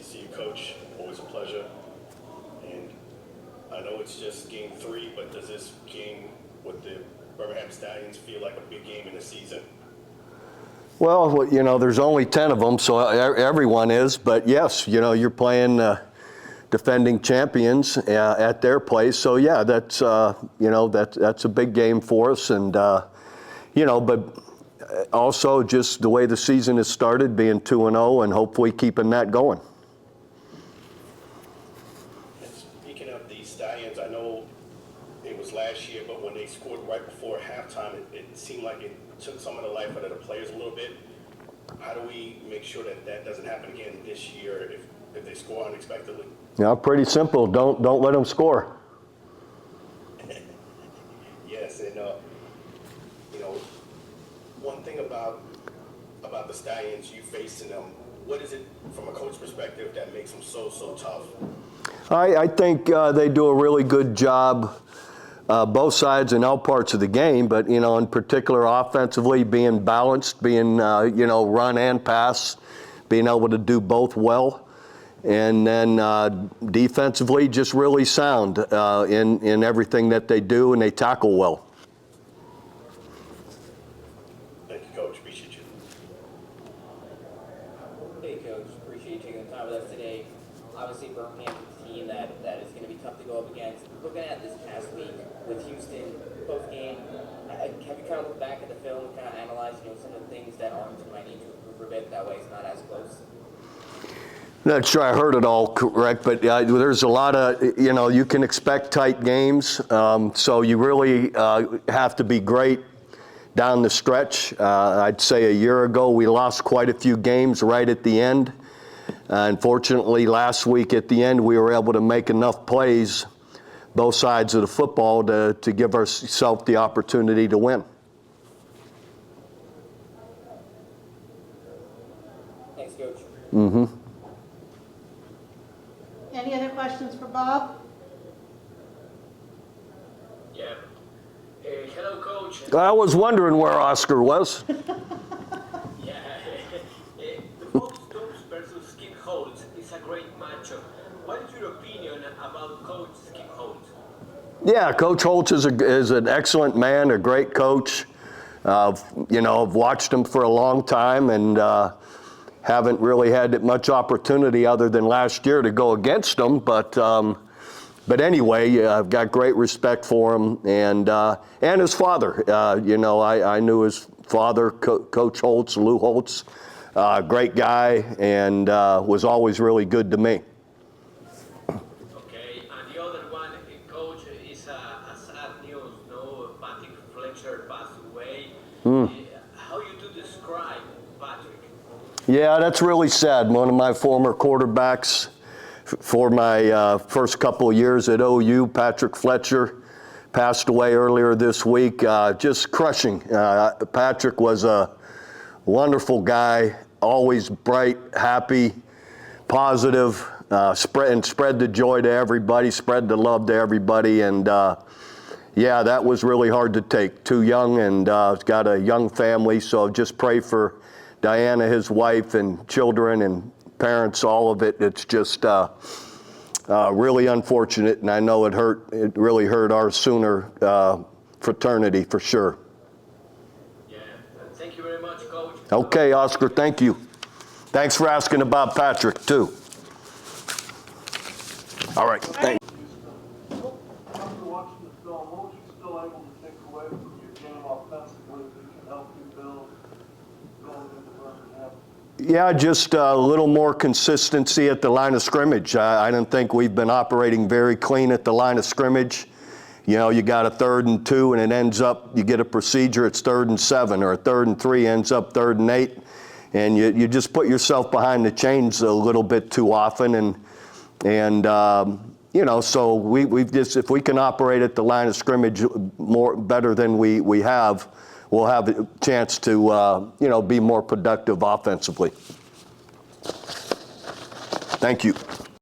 to see you, Coach. Always a pleasure. And I know it's just game 3, but does this game with the Birmingham Stallions feel like a big game in the season? Well, you know, there's only 10 of them, so everyone is. But yes, you know, you're playing defending champions at their place. So yeah, that's you know, that's a big game for us. And you know, but also just the way the season has started, being 2-0, and hopefully keeping that going. And speaking of the Stallions, I know it was last year, but when they scored right before halftime, it seemed like it took some of the life out of the players a little bit. How do we make sure that that doesn't happen again this year if they score unexpectedly? Yeah, pretty simple. Don't let them score. Yes, and you know, one thing about the Stallions, you facing them, what is it from a coach perspective that makes them so tough? I think they do a really good job, both sides and all parts of the game, but, you know, in particular offensively, being balanced, being, you know, run and pass, being able to do both well. And then defensively, just really sound in everything that they do, and they tackle well. Thank you, Coach. Appreciate you. Hey, Coach. Appreciate you taking the time with us today. Obviously, Birmingham's a team that is going to be tough to go up against. Looking at this past week with Houston post-game, have you kind of looked back at the film and kind of analyzed, you know, some of the things that Arlington might need to improve a bit? That way it's not as close. Not sure I heard it all correct, but there's a lot of, you know, you can expect tight games. So you really have to be great down the stretch. I'd say a year ago we lost quite a few games right at the end. Unfortunately, last week at the end we were able to make enough plays, both sides of the football, to give ourselves the opportunity to win. Thanks, Coach. Mm-hmm. Any other questions for Bob? Yeah. Hello, Coach. I was wondering where Oscar was. Yeah. The Bob Stoops versus Skip Holtz is a great matchup. What is your opinion about Coach Skip Holtz? Yeah, Coach Holtz is an excellent man, a great coach. You know, I've watched him for a long time, and haven't really had much opportunity other than last year to go against him. But anyway, I've got great respect for him, and his father. You know, I knew his father, Coach Holtz, Lou Holtz, great guy, and was always really good to me. Okay, and the other one, Coach, is a sad news. No, Patrick Fletcher passed away. How you do describe Patrick? Yeah, that's really sad. One of my former quarterbacks for my first couple of years at OU, Patrick Fletcher, passed away earlier this week. Just crushing. Patrick was a wonderful guy, always bright, happy, positive, spread the joy to everybody, spread the love to everybody. And yeah, that was really hard to take. Too young, and got a young family, so just pray for Diana, his wife, and children and parents, all of it. It's just really unfortunate, and I know it really hurt our Sooner fraternity for sure. Yeah, thank you very much, Coach. Okay, Oscar, thank you. Thanks for asking about Patrick, too. All right, thanks. After watching the film, what was you still able to take away from your game offensively that can help you build going into Birmingham? Yeah, just a little more consistency at the line of scrimmage. I don't think we've been operating very clean at the line of scrimmage. You know, you got a 3rd and 2, and it ends up, you get a procedure, it's 3rd and 7, or a 3rd and 3 ends up 3rd and 8. And you just put yourself behind the chains a little bit too often. And you know, so we've just, if we can operate at the line of scrimmage better than we have, we'll have a chance to, you know, be more productive offensively. Thank you.